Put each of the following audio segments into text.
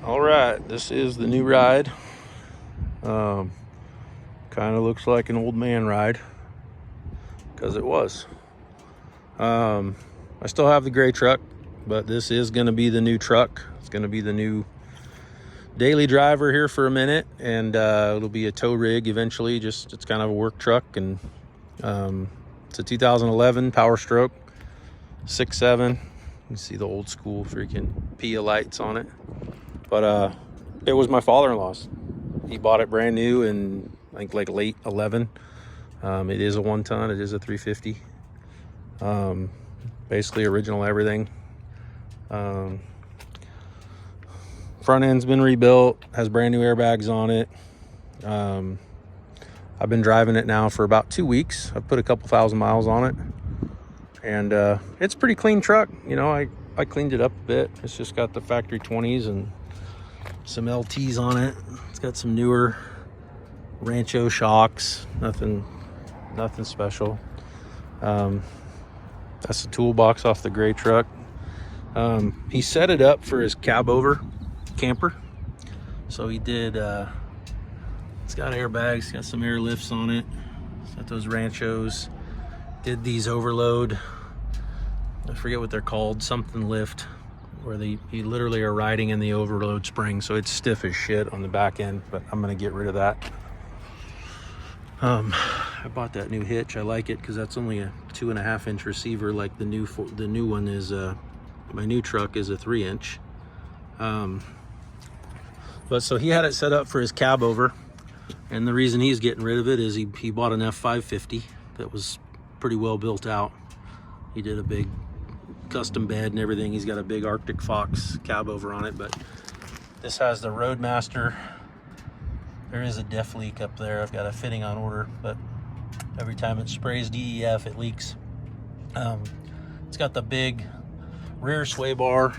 All right, this is the new ride. Kind of looks like an old man ride, because it was. I still have the gray truck, but this is going to be the new truck. It's going to be the new daily driver here for a minute, and it'll be a tow rig eventually. It's kind of a work truck, and it's a 2011 powerstroke 6.7. You can see the old school freaking Pia lights on it. But it was my father-in-law's. He bought it brand new in I think like late 11. It is a 1-ton. It is a 350. Basically original everything. Front end's been rebuilt. Has brand new airbags on it. I've been driving it now for about 2 weeks. I've put a couple thousand miles on it, and it's a pretty clean truck. You know, I cleaned it up a bit. It's just got the factory 20s and some LTs on it. It's got some newer Rancho shocks. Nothing special. That's the toolbox off the gray truck. He set it up for his cab over camper. So he did, it's got airbags, got some air lifts on it. It's got those Ranchos. Did these overload, I forget what they're called, something lift, where you literally are riding in the overload spring, so it's stiff as shit on the back end, but I'm gonna get rid of that. I bought that new hitch. I like it because that's only a 2.5-inch receiver, like the new one is. My new truck is a 3-inch. But so he had it set up for his cab over, and the reason he's getting rid of it is he bought an F550 that was pretty well built out. He did a big custom bed and everything. He's got a big Arctic Fox cab over on it, but this has the Roadmaster. There is a def leak up there. I've got a fitting on order, but every time it sprays DEF, it leaks. It's got the big rear sway bar.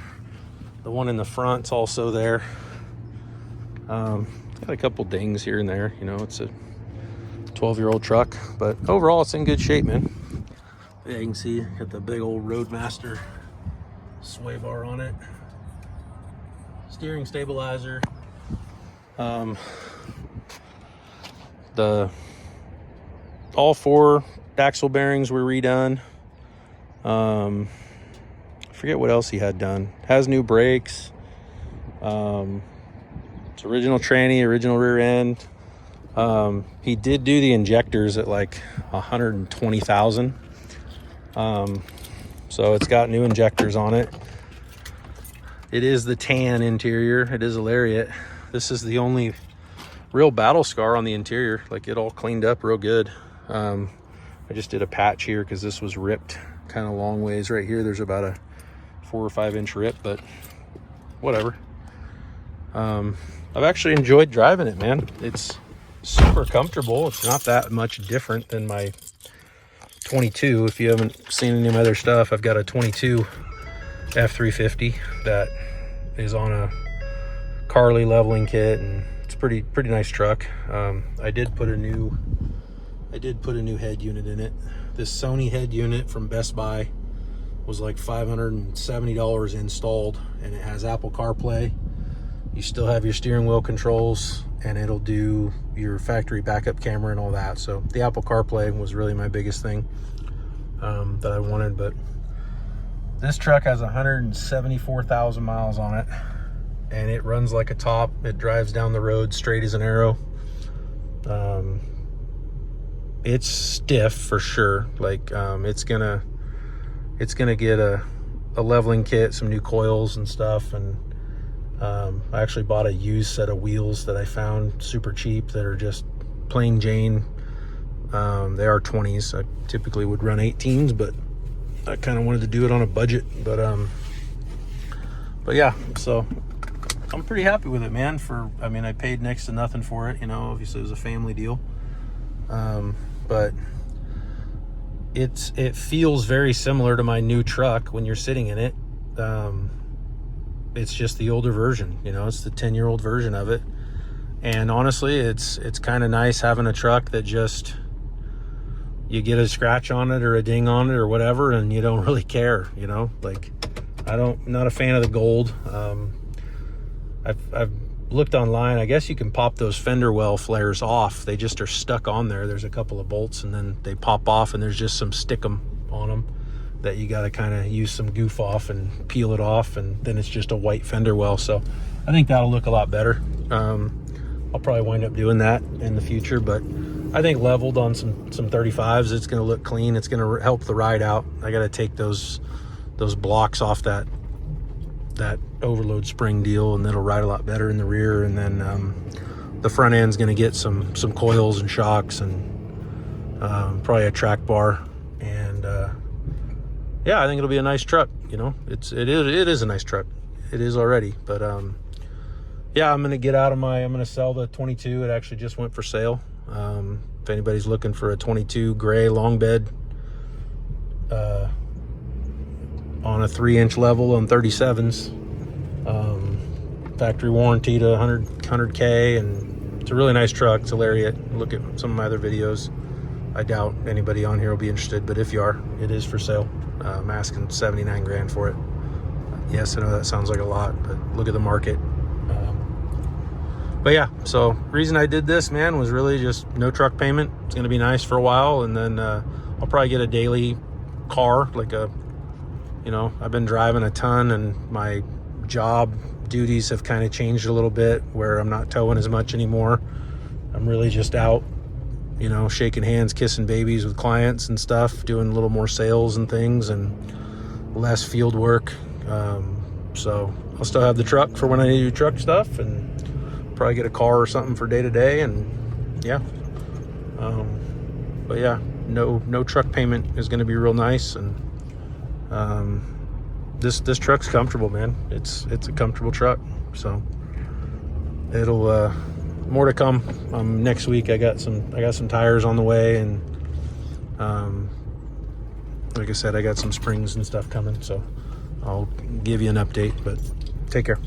The one in the front's also there. It's got a couple dings here and there. You know, it's a 12-year-old truck, but overall it's in good shape, man. Yeah, you can see got the big old Roadmaster sway bar on it. Steering stabilizer. All 4 axle bearings were redone. I forget what else he had done. Has new brakes. It's original tranny, original rear end. He did do the injectors at like 120,000. So it's got new injectors on it. It is the tan interior. It is a Lariat. This is the only real battle scar on the interior. Like, it all cleaned up real good. I just did a patch here because this was ripped kind of long ways. Right here there's about a 4 or 5 inch rip, but whatever. I've actually enjoyed driving it, man. It's super comfortable. It's not that much different than my 22. If you haven't seen any of my other stuff, I've got a 22 F350 that is on a Carly leveling kit, and it's pretty nice truck. I did put a new head unit in it. This Sony head unit from Best Buy was like $570 installed, and it has Apple CarPlay. You still have your steering wheel controls, and it'll do your factory backup camera and all that. So the Apple CarPlay was really my biggest thing that I wanted. But this truck has 174,000 miles on it, and it runs like a top. It drives down the road straight as an arrow. It's stiff for sure. Like, it's gonna get a leveling kit, some new coils and stuff, and I actually bought a used set of wheels that I found super cheap that are just plain Jane. They are 20s. I typically would run 18s, but I kind of wanted to do it on a budget. But yeah, so I'm pretty happy with it, man. I mean, I paid next to nothing for it. You know, obviously it was a family deal. But it feels very similar to my new truck when you're sitting in it. It's just the older version, you know, it's the 10-year-old version of it. And honestly, it's kind of nice having a truck that just, you get a scratch on it or a ding on it or whatever, and you don't really care, you know. Like, I'm not a fan of the gold. I've looked online. I guess you can pop those fender well flares off. They just are stuck on there. There's a couple of bolts, and then they pop off, and there's just some stickum on them that you got to kind of use some goof off and peel it off, and then it's just a white fender well. So I think that'll look a lot better. I'll probably wind up doing that in the future, but I think leveled on some 35s, it's going to look clean. It's going to help the ride out. I got to take those blocks off that overload spring deal, and it'll ride a lot better in the rear. And then the front end's going to get some coils and shocks, and probably a track bar. And yeah, I think it'll be a nice truck. You know, it is a nice truck. It is already. But yeah, I'm going to sell the 22. It actually just went for sale. If anybody's looking for a 22 gray long bed on a 3-inch level on 37s, factory warranty to 100K, and it's a really nice truck. It's a Lariat. Look at some of my other videos. I doubt anybody on here will be interested, but if you are, it is for sale. I'm asking 79 grand for it. Yes, I know that sounds like a lot, but look at the market. But yeah, so reason I did this, man, was really just no truck payment. It's going to be nice for a while, and then I'll probably get a daily car, like I've been driving a ton, and my job duties have kind of changed a little bit, where I'm not towing as much anymore. I'm really just out, shaking hands, kissing babies with clients and stuff, doing a little more sales and things, and less field work. So I'll still have the truck for when I need to do truck stuff, and probably get a car or something for day to day. And yeah, but yeah, no truck payment is going to be real nice. And this truck's comfortable, man. It's a comfortable truck. So it'll more to come. Next week I got some tires on the way, and like I said, I got some springs and stuff coming, so I'll give you an update. But take care.